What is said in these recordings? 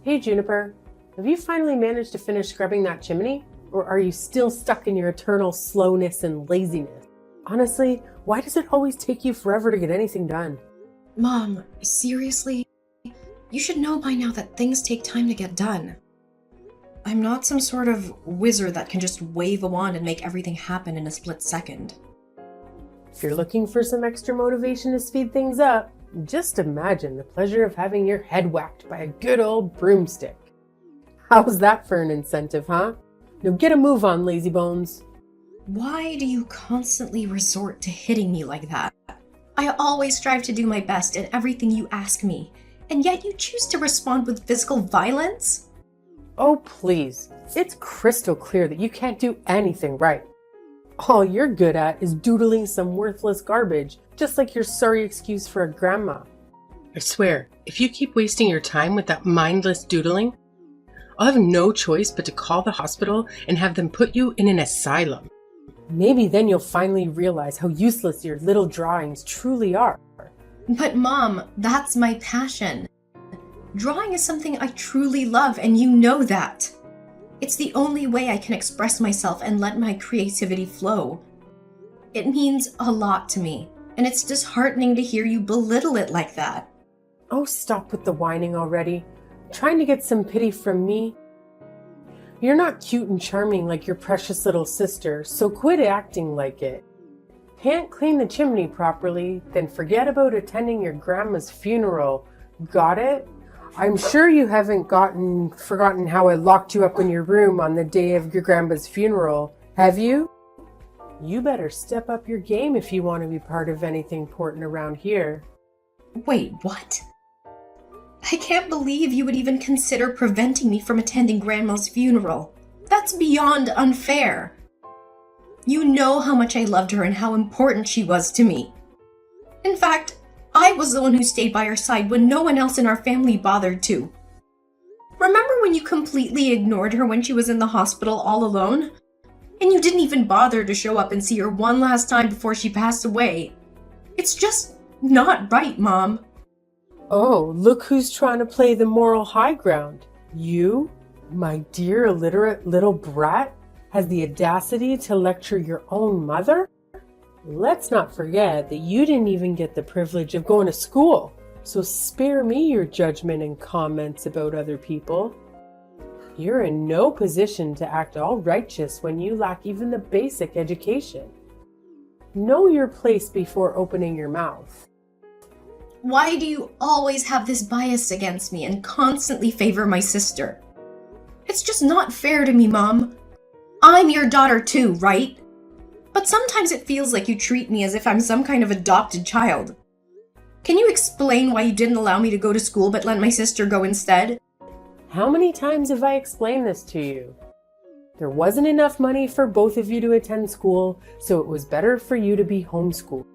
Hey Juniper, have you finally managed to finish scrubbing that chimney? Or are you still stuck in your eternal slowness and laziness? Honestly, why does it always take you forever to get anything done? Mom, seriously? You should know by now that things take time to get done. I'm not some sort of wizard that can just wave a wand and make everything happen in a split second. If you're looking for some extra motivation to speed things up, just imagine the pleasure of having your head whacked by a good old broomstick. How's that for an incentive, huh? Now get a move on, lazy bones. Why do you constantly resort to hitting me like that? I always strive to do my best in everything you ask me, and yet you choose to respond with physical violence? Oh, please. It's crystal clear that you can't do anything right. All you're good at is doodling some worthless garbage, just like your sorry excuse for a grandma. I swear, if you keep wasting your time with that mindless doodling, I'll have no choice but to call the hospital and have them put you in an asylum. Maybe then you'll finally realize how useless your little drawings truly are. But Mom, that's my passion. Drawing is something I truly love, and you know that. It's the only way I can express myself and let my creativity flow. It means a lot to me, and it's disheartening to hear you belittle it like that. Oh, stop with the whining already. Trying to get some pity from me? You're not cute and charming like your precious little sister, so quit acting like it. Can't clean the chimney properly, then forget about attending your grandma's funeral. Got it? I'm sure you haven't forgotten how I locked you up in your room on the day of your grandma's funeral, have you? You better step up your game if you want to be part of anything important around here. Wait, what? I can't believe you would even consider preventing me from attending Grandma's funeral. That's beyond unfair. You know how much I loved her and how important she was to me. In fact, I was the one who stayed by her side when no one else in our family bothered to. Remember when you completely ignored her when she was in the hospital all alone? And you didn't even bother to show up and see her one last time before she passed away. It's just not right, Mom. Oh, look who's trying to play the moral high ground. You, my dear illiterate little brat, has the audacity to lecture your own mother? Let's not forget that you didn't even get the privilege of going to school, so spare me your judgment and comments about other people. You're in no position to act all righteous when you lack even the basic education. Know your place before opening your mouth. Why do you always have this bias against me and constantly favor my sister? It's just not fair to me, Mom. I'm your daughter too, right? But sometimes it feels like you treat me as if I'm some kind of adopted child. Can you explain why you didn't allow me to go to school but let my sister go instead? How many times have I explained this to you? There wasn't enough money for both of you to attend school, so it was better for you to be homeschooled.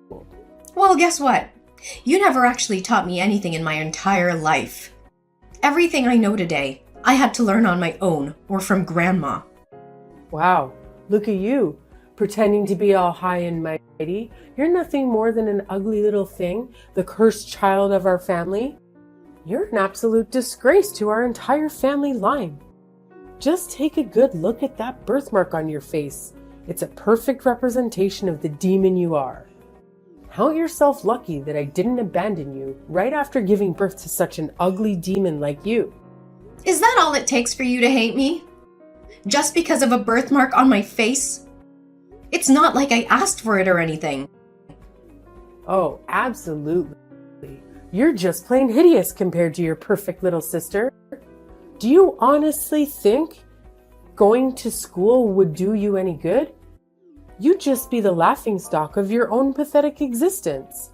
Well, guess what? You never actually taught me anything in my entire life. Everything I know today, I had to learn on my own or from Grandma. Wow, look at you, pretending to be all high and mighty. You're nothing more than an ugly little thing, the cursed child of our family. You're an absolute disgrace to our entire family line. Just take a good look at that birthmark on your face. It's a perfect representation of the demon you are. Count yourself lucky that I didn't abandon you right after giving birth to such an ugly demon like you. Is that all it takes for you to hate me? Just because of a birthmark on my face? It's not like I asked for it or anything. Oh, absolutely. You're just plain hideous compared to your perfect little sister. Do you honestly think going to school would do you any good? You'd just be the laughingstock of your own pathetic existence.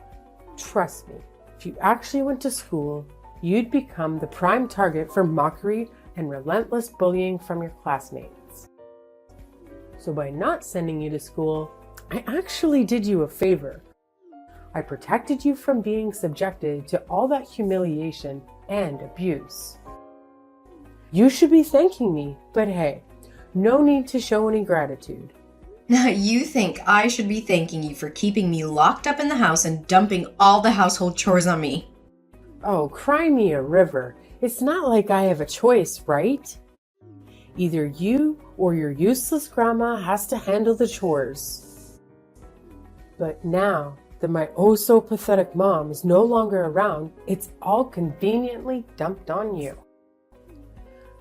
Trust me, if you actually went to school, you'd become the prime target for mockery and relentless bullying from your classmates. So by not sending you to school, I actually did you a favor. I protected you from being subjected to all that humiliation and abuse. You should be thanking me, but hey, no need to show any gratitude. Now you think I should be thanking you for keeping me locked up in the house and dumping all the household chores on me. Oh, cry me a river. It's not like I have a choice, right? Either you or your useless grandma has to handle the chores. But now that my oh-so-pathetic mom is no longer around, it's all conveniently dumped on you.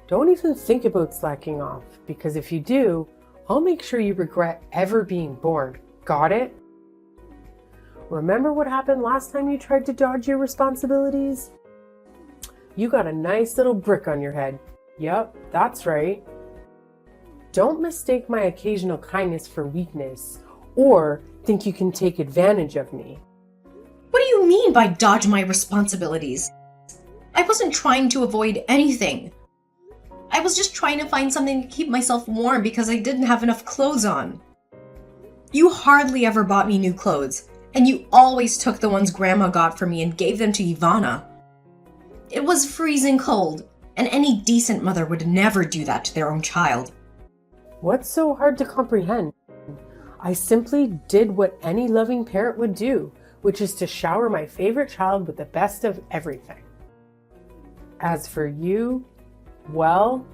Don't even think about slacking off, because if you do, I'll make sure you regret ever being born. Got it? Remember what happened last time you tried to dodge your responsibilities? You got a nice little brick on your head. Yep, that's right. Don't mistake my occasional kindness for weakness, or think you can take advantage of me. What do you mean by dodge my responsibilities? I wasn't trying to avoid anything. I was just trying to find something to keep myself warm because I didn't have enough clothes on. You hardly ever bought me new clothes, and you always took the ones Grandma got for me and gave them to Ivana. It was freezing cold, and any decent mother would never do that to their own child. What's so hard to comprehend? I simply did what any loving parent would do, which is to shower my favorite child with the best of everything. As for you, well,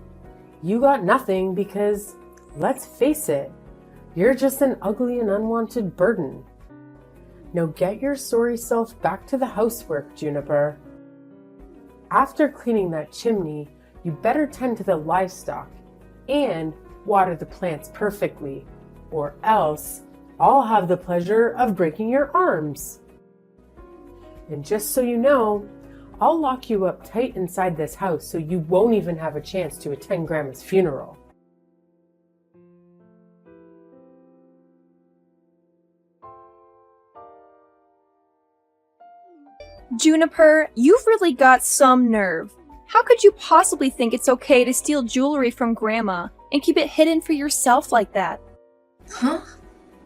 you got nothing because, let's face it, you're just an ugly and unwanted burden. Now get your sorry self back to the housework, Juniper. After cleaning that chimney, you better tend to the livestock and water the plants perfectly, or else I'll have the pleasure of breaking your arms. And just so you know, I'll lock you up tight inside this house so you won't even have a chance to attend Grandma's funeral. Juniper, you've really got some nerve. How could you possibly think it's okay to steal jewelry from Grandma and keep it hidden for yourself like that? Huh?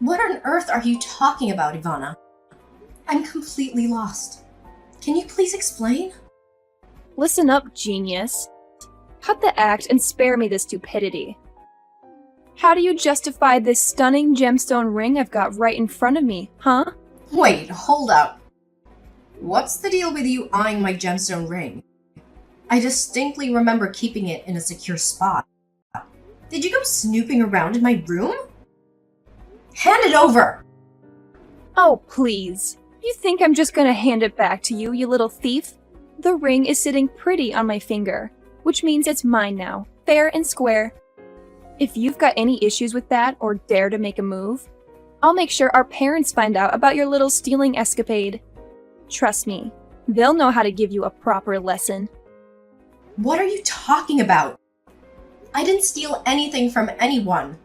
What on earth are you talking about, Ivana? I'm completely lost. Can you please explain? Listen up, genius. Cut the act and spare me the stupidity. How do you justify this stunning gemstone ring I've got right in front of me, huh? Wait, hold up. What's the deal with you eyeing my gemstone ring? I distinctly remember keeping it in a secure spot. Did you go snooping around in my room? Hand it over! Oh, please. You think I'm just gonna hand it back to you, you little thief? The ring is sitting pretty on my finger, which means it's mine now, fair and square. If you've got any issues with that or dare to make a move, I'll make sure our parents find out about your little stealing escapade. Trust me, they'll know how to give you a proper lesson. What are you talking about? I didn't steal anything from anyone.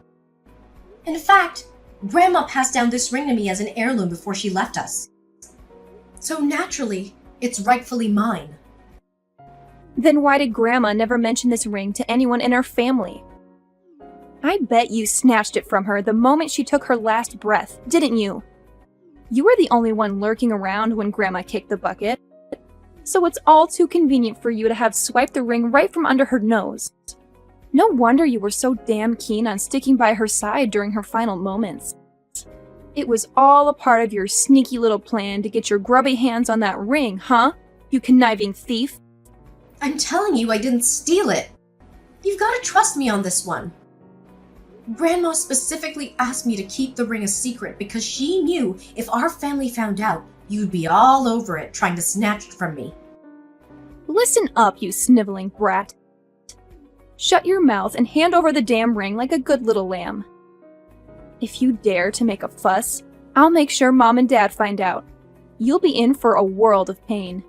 In fact, Grandma passed down this ring to me as an heirloom before she left us. So naturally, it's rightfully mine. Then why did Grandma never mention this ring to anyone in our family? I bet you snatched it from her the moment she took her last breath, didn't you? You were the only one lurking around when Grandma kicked the bucket, so it's all too convenient for you to have swiped the ring right from under her nose. No wonder you were so damn keen on sticking by her side during her final moments. It was all a part of your sneaky little plan to get your grubby hands on that ring, huh? You conniving thief. I'm telling you I didn't steal it. You've got to trust me on this one. Grandma specifically asked me to keep the ring a secret because she knew if our family found out, you'd be all over it trying to snatch it from me. Listen up, you sniveling brat. Shut your mouth and hand over the damn ring like a good little lamb. If you dare to make a fuss, I'll make sure Mom and Dad find out. You'll be in for a world of pain.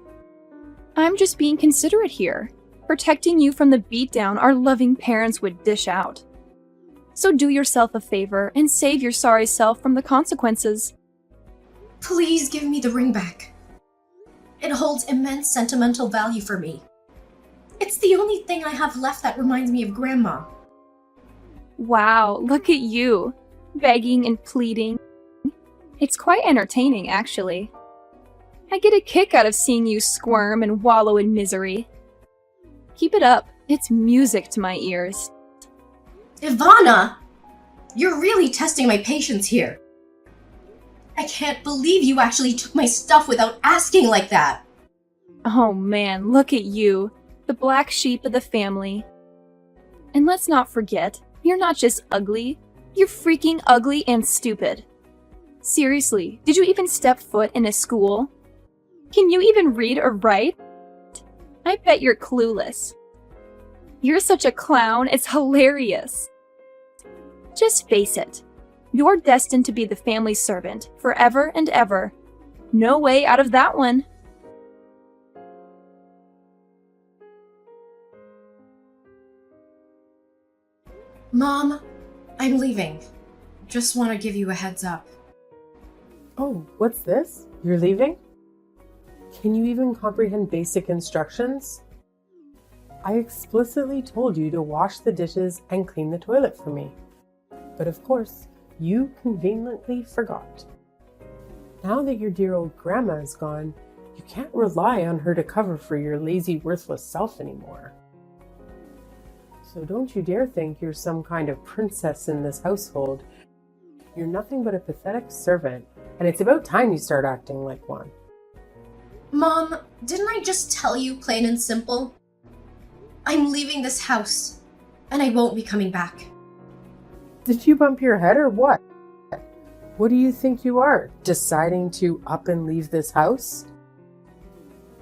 I'm just being considerate here, protecting you from the beatdown our loving parents would dish out. So do yourself a favor and save your sorry self from the consequences. Please give me the ring back. It holds immense sentimental value for me. It's the only thing I have left that reminds me of Grandma. Wow, look at you, begging and pleading. It's quite entertaining, actually. I get a kick out of seeing you squirm and wallow in misery. Keep it up, it's music to my ears. Ivana! You're really testing my patience here. I can't believe you actually took my stuff without asking like that. Oh man, look at you. The black sheep of the family. And let's not forget, you're not just ugly, you're freaking ugly and stupid. Seriously, did you even step foot in a school? Can you even read or write? I bet you're clueless. You're such a clown, it's hilarious. Just face it. You're destined to be the family servant forever and ever. No way out of that one. Mom, I'm leaving. Just want to give you a heads up. Oh, what's this? You're leaving? Can you even comprehend basic instructions? I explicitly told you to wash the dishes and clean the toilet for me. But of course, you conveniently forgot. Now that your dear old grandma is gone, you can't rely on her to cover for your lazy, worthless self anymore. So don't you dare think you're some kind of princess in this household. You're nothing but a pathetic servant, and it's about time you start acting like one. Mom, didn't I just tell you plain and simple? I'm leaving this house, and I won't be coming back. Did you bump your head or what? What do you think you are, deciding to up and leave this house?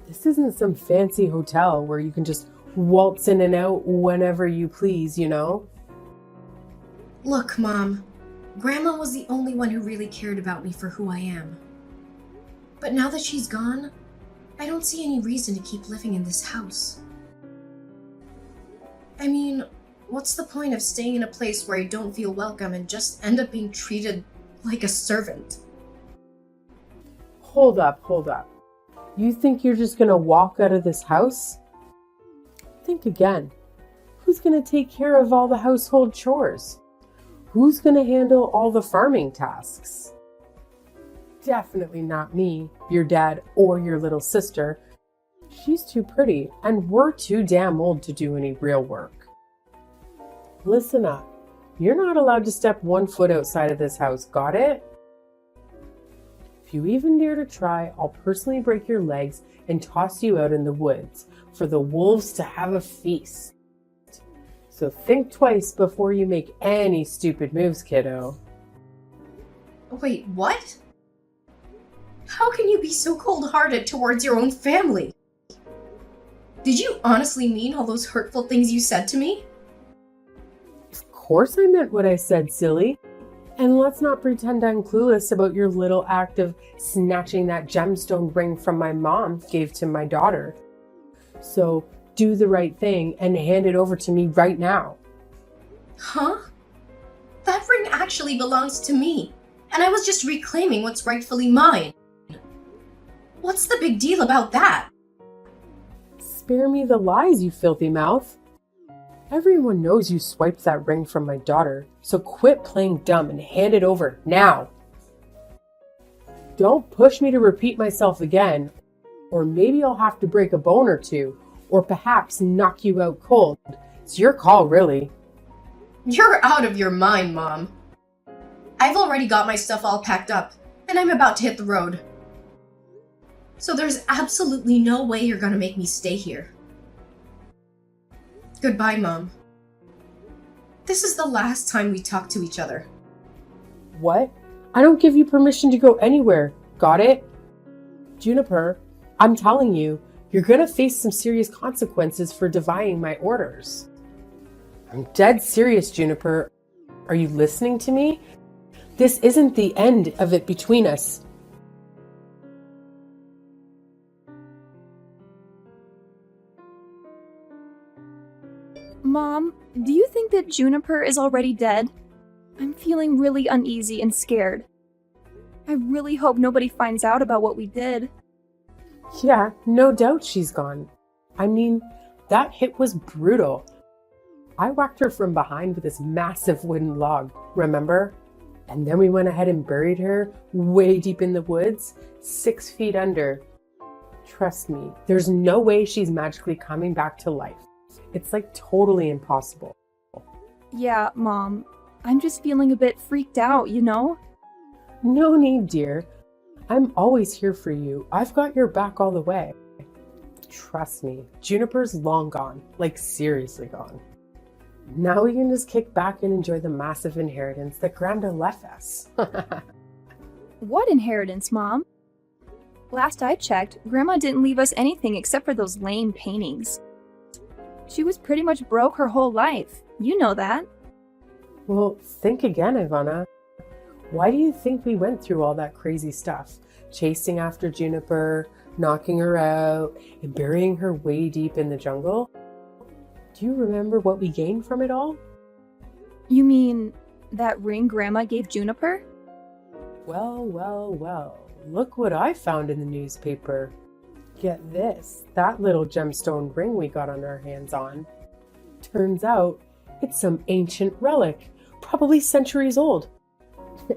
This isn't some fancy hotel where you can just waltz in and out whenever you please, you know? Look, Mom, Grandma was the only one who really cared about me for who I am. But now that she's gone, I don't see any reason to keep living in this house. I mean, what's the point of staying in a place where I don't feel welcome and just end up being treated like a servant? Hold up. You think you're just gonna walk out of this house? Think again. Who's gonna take care of all the household chores? Who's gonna handle all the farming tasks? Definitely not me, your dad, or your little sister. She's too pretty, and we're too damn old to do any real work. Listen up. You're not allowed to step 1 foot outside of this house, got it? If you even dare to try, I'll personally break your legs and toss you out in the woods for the wolves to have a feast. So think twice before you make any stupid moves, kiddo. Wait, what? How can you be so cold-hearted towards your own family? Did you honestly mean all those hurtful things you said to me? Of course I meant what I said, silly. And let's not pretend I'm clueless about your little act of snatching that gemstone ring from my mom gave to my daughter. So do the right thing and hand it over to me right now. Huh? That ring actually belongs to me, and I was just reclaiming what's rightfully mine. What's the big deal about that? Spare me the lies, you filthy mouth. Everyone knows you swiped that ring from my daughter, so quit playing dumb and hand it over now. Don't push me to repeat myself again, or maybe I'll have to break a bone or two, or perhaps knock you out cold. It's your call, really. You're out of your mind, Mom. I've already got my stuff all packed up, and I'm about to hit the road. So there's absolutely no way you're gonna make me stay here. Goodbye, Mom. This is the last time we talk to each other. What? I don't give you permission to go anywhere. Got it? Juniper, I'm telling you, you're gonna face some serious consequences for defying my orders. I'm dead serious, Juniper. Are you listening to me? This isn't the end of it between us. Mom, do you think that Juniper is already dead? I'm feeling really uneasy and scared. I really hope nobody finds out about what we did. Yeah, no doubt she's gone. I mean, that hit was brutal. I whacked her from behind with this massive wooden log, remember? And then we went ahead and buried her way deep in the woods, 6 feet under. Trust me, there's no way she's magically coming back to life. It's like totally impossible. Yeah, Mom. I'm just feeling a bit freaked out, you know? No need, dear. I'm always here for you. I've got your back all the way. Trust me, Juniper's long gone, like seriously gone. Now we can just kick back and enjoy the massive inheritance that Granda left us. What inheritance, Mom? Last I checked, Grandma didn't leave us anything except for those lame paintings. She was pretty much broke her whole life. You know that. Well, think again, Ivana. Why do you think we went through all that crazy stuff? Chasing after Juniper, knocking her out, and burying her way deep in the jungle? Do you remember what we gained from it all? You mean that ring Grandma gave Juniper? Well, well, well. Look what I found in the newspaper. Get this, that little gemstone ring we got on our hands on. Turns out, it's some ancient relic, probably centuries old.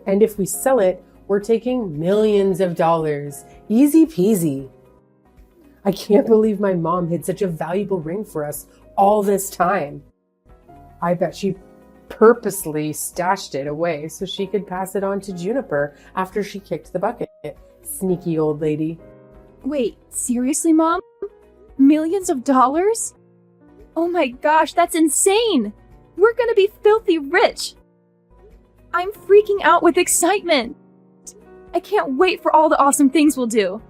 And if we sell it, we're taking millions of dollars. Easy peasy. I can't believe my mom hid such a valuable ring for us all this time. I bet she purposely stashed it away so she could pass it on to Juniper after she kicked the bucket. Sneaky old lady. Wait, seriously, Mom? Millions of dollars? Oh my gosh, that's insane! We're gonna be filthy rich! I'm freaking out with excitement! I can't wait for all the awesome things we'll do!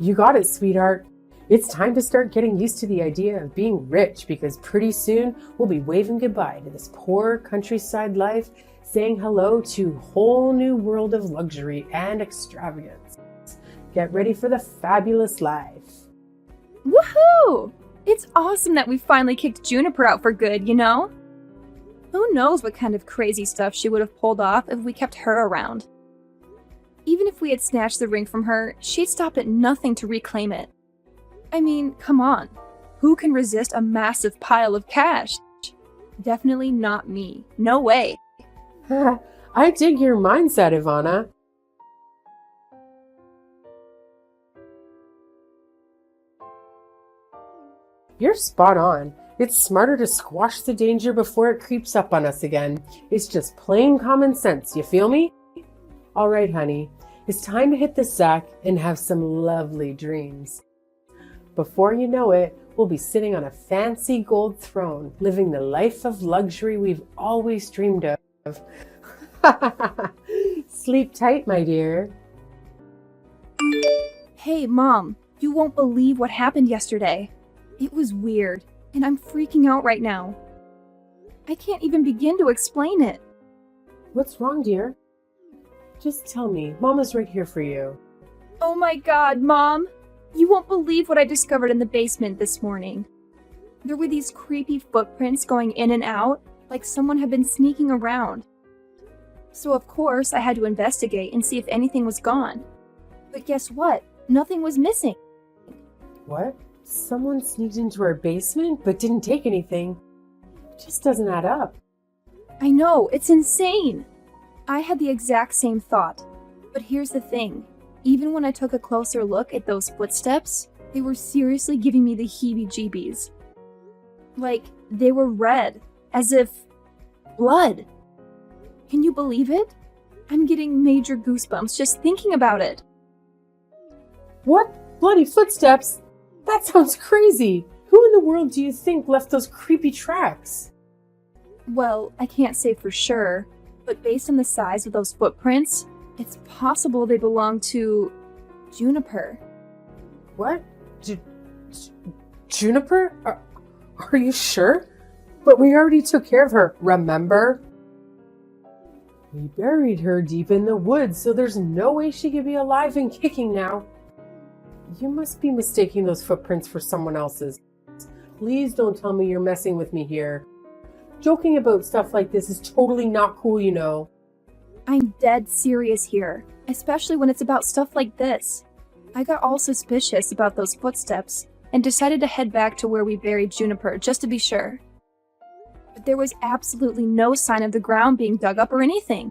You got it, sweetheart. It's time to start getting used to the idea of being rich because pretty soon we'll be waving goodbye to this poor countryside life, saying hello to a whole new world of luxury and extravagance. Get ready for the fabulous life. Woohoo! It's awesome that we finally kicked Juniper out for good, you know? Who knows what kind of crazy stuff she would have pulled off if we kept her around. Even if we had snatched the ring from her, she'd stop at nothing to reclaim it. I mean, come on. Who can resist a massive pile of cash? Definitely not me. No way. I dig your mindset, Ivana. You're spot on. It's smarter to squash the danger before it creeps up on us again. It's just plain common sense, you feel me? All right, honey. It's time to hit the sack and have some lovely dreams. Before you know it, we'll be sitting on a fancy gold throne, living the life of luxury we've always dreamed of. Sleep tight, my dear. Hey, Mom, you won't believe what happened yesterday. It was weird, and I'm freaking out right now. I can't even begin to explain it. What's wrong, dear? Just tell me. Mama's right here for you. Oh my god, Mom! You won't believe what I discovered in the basement this morning. There were these creepy footprints going in and out, like someone had been sneaking around. So of course, I had to investigate and see if anything was gone. But guess what? Nothing was missing. What? Someone sneaked into our basement but didn't take anything. It just doesn't add up. I know, it's insane! I had the exact same thought. But here's the thing. Even when I took a closer look at those footsteps, they were seriously giving me the heebie-jeebies. Like, they were red, as if blood. Can you believe it? I'm getting major goosebumps just thinking about it. What? Bloody footsteps? That sounds crazy. Who in the world do you think left those creepy tracks? Well, I can't say for sure, but based on the size of those footprints, it's possible they belong to Juniper. What? Juniper? Are you sure? But we already took care of her, remember? We buried her deep in the woods, so there's no way she could be alive and kicking now. You must be mistaking those footprints for someone else's. Please don't tell me you're messing with me here. Joking about stuff like this is totally not cool, you know. I'm dead serious here, especially when it's about stuff like this. I got all suspicious about those footsteps and decided to head back to where we buried Juniper just to be sure. But there was absolutely no sign of the ground being dug up or anything.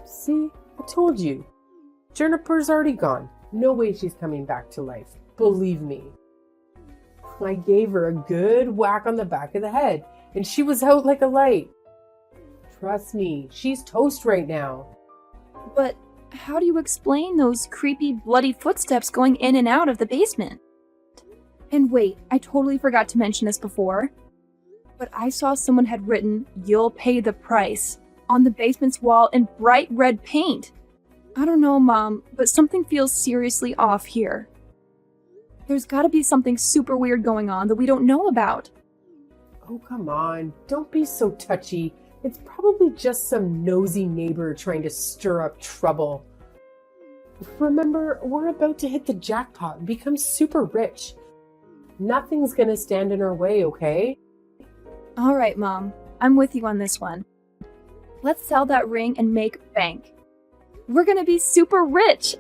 See, I told you. Juniper's already gone. No way she's coming back to life. Believe me. I gave her a good whack on the back of the head, and she was out like a light. Trust me, she's toast right now. But how do you explain those creepy, bloody footsteps going in and out of the basement? And wait, I totally forgot to mention this before, but I saw someone had written, "You'll pay the price," on the basement's wall in bright red paint. I don't know, Mom, but something feels seriously off here. There's gotta be something super weird going on that we don't know about. Oh, come on. Don't be so touchy. It's probably just some nosy neighbor trying to stir up trouble. Remember, we're about to hit the jackpot and become super rich. Nothing's gonna stand in our way, okay? All right, Mom, I'm with you on this one. Let's sell that ring and make bank. We're gonna be super rich!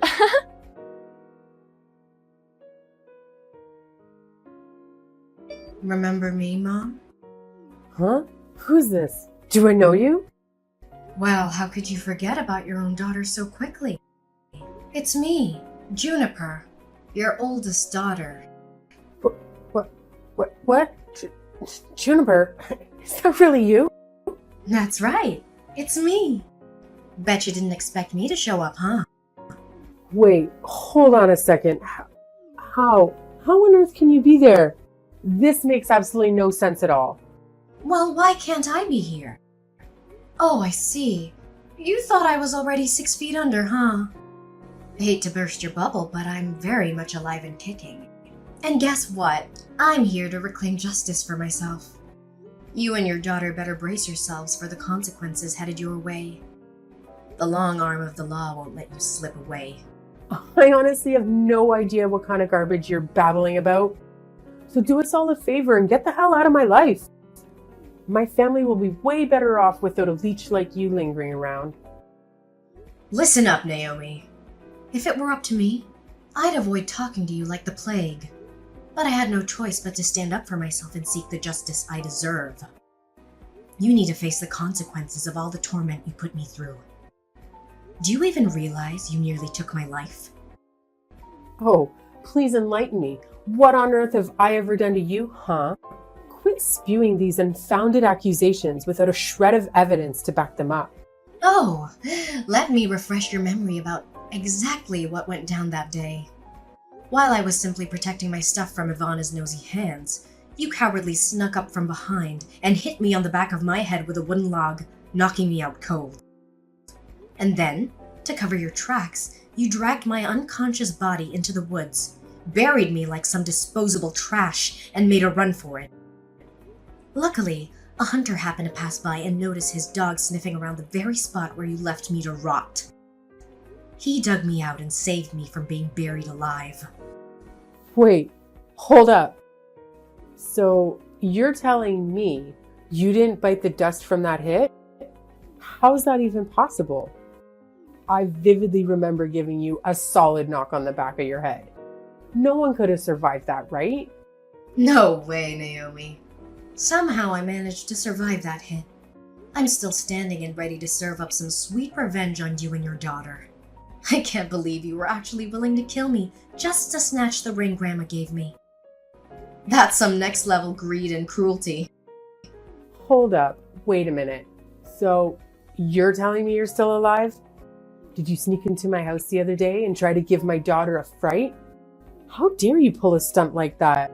Remember me, Mom? Huh? Who's this? Do I know you? Well, how could you forget about your own daughter so quickly? It's me, Juniper, your oldest daughter. What? Juniper? Is that really you? That's right, it's me. Bet you didn't expect me to show up, huh? Wait, hold on a second. How on earth can you be there? This makes absolutely no sense at all. Well, why can't I be here? Oh, I see. You thought I was already 6 feet under, huh? I hate to burst your bubble, but I'm very much alive and kicking. And guess what? I'm here to reclaim justice for myself. You and your daughter better brace yourselves for the consequences headed your way. The long arm of the law won't let you slip away. I honestly have no idea what kind of garbage you're babbling about. So do us all a favor and get the hell out of my life. My family will be way better off without a leech like you lingering around. Listen up, Naomi. If it were up to me, I'd avoid talking to you like the plague. But I had no choice but to stand up for myself and seek the justice I deserve. You need to face the consequences of all the torment you put me through. Do you even realize you nearly took my life? Oh, please enlighten me. What on earth have I ever done to you, huh? Quit spewing these unfounded accusations without a shred of evidence to back them up. Oh, let me refresh your memory about exactly what went down that day. While I was simply protecting my stuff from Ivana's nosy hands, you cowardly snuck up from behind and hit me on the back of my head with a wooden log, knocking me out cold. And then, to cover your tracks, you dragged my unconscious body into the woods, buried me like some disposable trash, and made a run for it. Luckily, a hunter happened to pass by and notice his dog sniffing around the very spot where you left me to rot. He dug me out and saved me from being buried alive. Wait, hold up. So you're telling me you didn't bite the dust from that hit? How is that even possible? I vividly remember giving you a solid knock on the back of your head. No one could have survived that, right? No way, Naomi. Somehow I managed to survive that hit. I'm still standing and ready to serve up some sweet revenge on you and your daughter. I can't believe you were actually willing to kill me just to snatch the ring Grandma gave me. That's some next level greed and cruelty. Hold up, wait a minute. So you're telling me you're still alive? Did you sneak into my house the other day and try to give my daughter a fright? How dare you pull a stunt like that?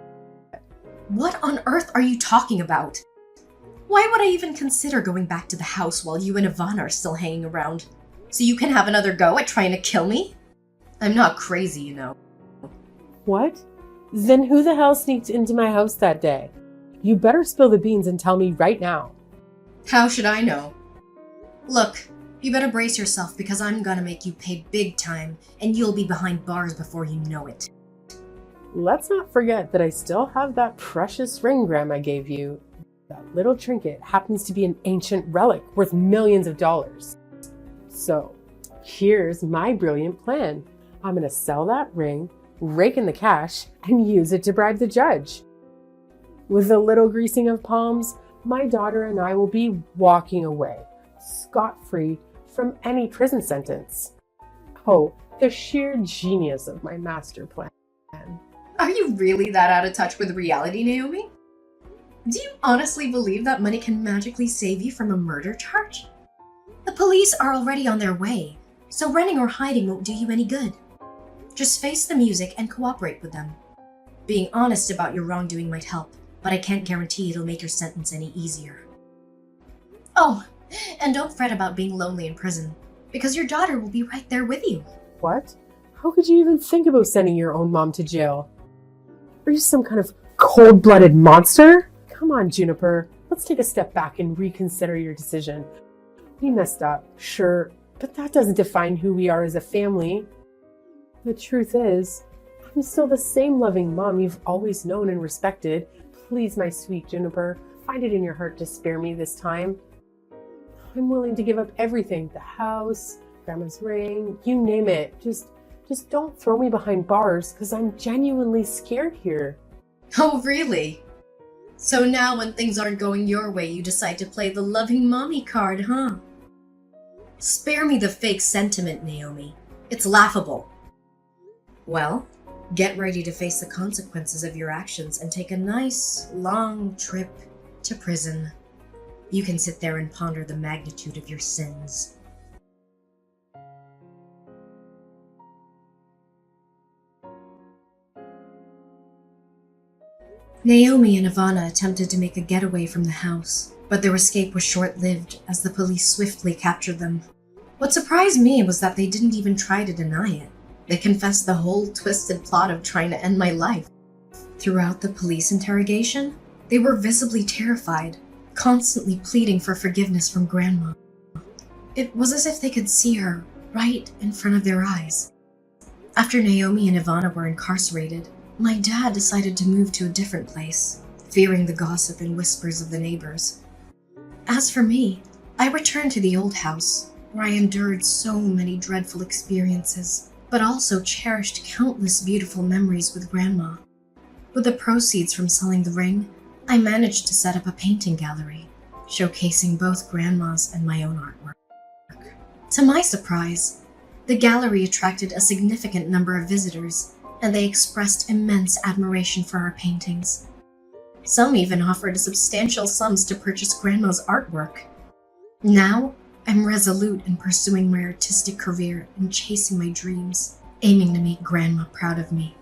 What on earth are you talking about? Why would I even consider going back to the house while you and Ivana are still hanging around? So you can have another go at trying to kill me? I'm not crazy, you know. What? Then who the hell sneaked into my house that day? You better spill the beans and tell me right now. How should I know? Look, you better brace yourself because I'm gonna make you pay big time and you'll be behind bars before you know it. Let's not forget that I still have that precious ring Grandma gave you. That little trinket happens to be an ancient relic worth millions of dollars. So, here's my brilliant plan. I'm going to sell that ring, rake in the cash, and use it to bribe the judge. With a little greasing of palms, my daughter and I will be walking away, scot-free from any prison sentence. Oh, the sheer genius of my master plan. Are you really that out of touch with reality, Naomi? Do you honestly believe that money can magically save you from a murder charge? The police are already on their way, so running or hiding won't do you any good. Just face the music and cooperate with them. Being honest about your wrongdoing might help, but I can't guarantee it'll make your sentence any easier. Oh, and don't fret about being lonely in prison, because your daughter will be right there with you. What? How could you even think about sending your own mom to jail? Are you some kind of cold-blooded monster? Come on, Juniper. Let's take a step back and reconsider your decision. We messed up, sure, but that doesn't define who we are as a family. The truth is, I'm still the same loving mom you've always known and respected. Please, my sweet Juniper, find it in your heart to spare me this time. I'm willing to give up everything. The house, Grandma's ring, you name it. Just don't throw me behind bars, because I'm genuinely scared here. Oh, really? So now when things aren't going your way, you decide to play the loving mommy card, huh? Spare me the fake sentiment, Naomi. It's laughable. Well, get ready to face the consequences of your actions and take a nice, long trip to prison. You can sit there and ponder the magnitude of your sins. Naomi and Ivana attempted to make a getaway from the house, but their escape was short-lived as the police swiftly captured them. What surprised me was that they didn't even try to deny it. They confessed the whole twisted plot of trying to end my life. Throughout the police interrogation, they were visibly terrified, constantly pleading for forgiveness from Grandma. It was as if they could see her right in front of their eyes. After Naomi and Ivana were incarcerated, my dad decided to move to a different place, fearing the gossip and whispers of the neighbors. As for me, I returned to the old house, where I endured so many dreadful experiences, but also cherished countless beautiful memories with Grandma. With the proceeds from selling the ring, I managed to set up a painting gallery, showcasing both Grandma's and my own artwork. To my surprise, the gallery attracted a significant number of visitors, and they expressed immense admiration for our paintings. Some even offered substantial sums to purchase Grandma's artwork. Now, I'm resolute in pursuing my artistic career and chasing my dreams, aiming to make Grandma proud of me.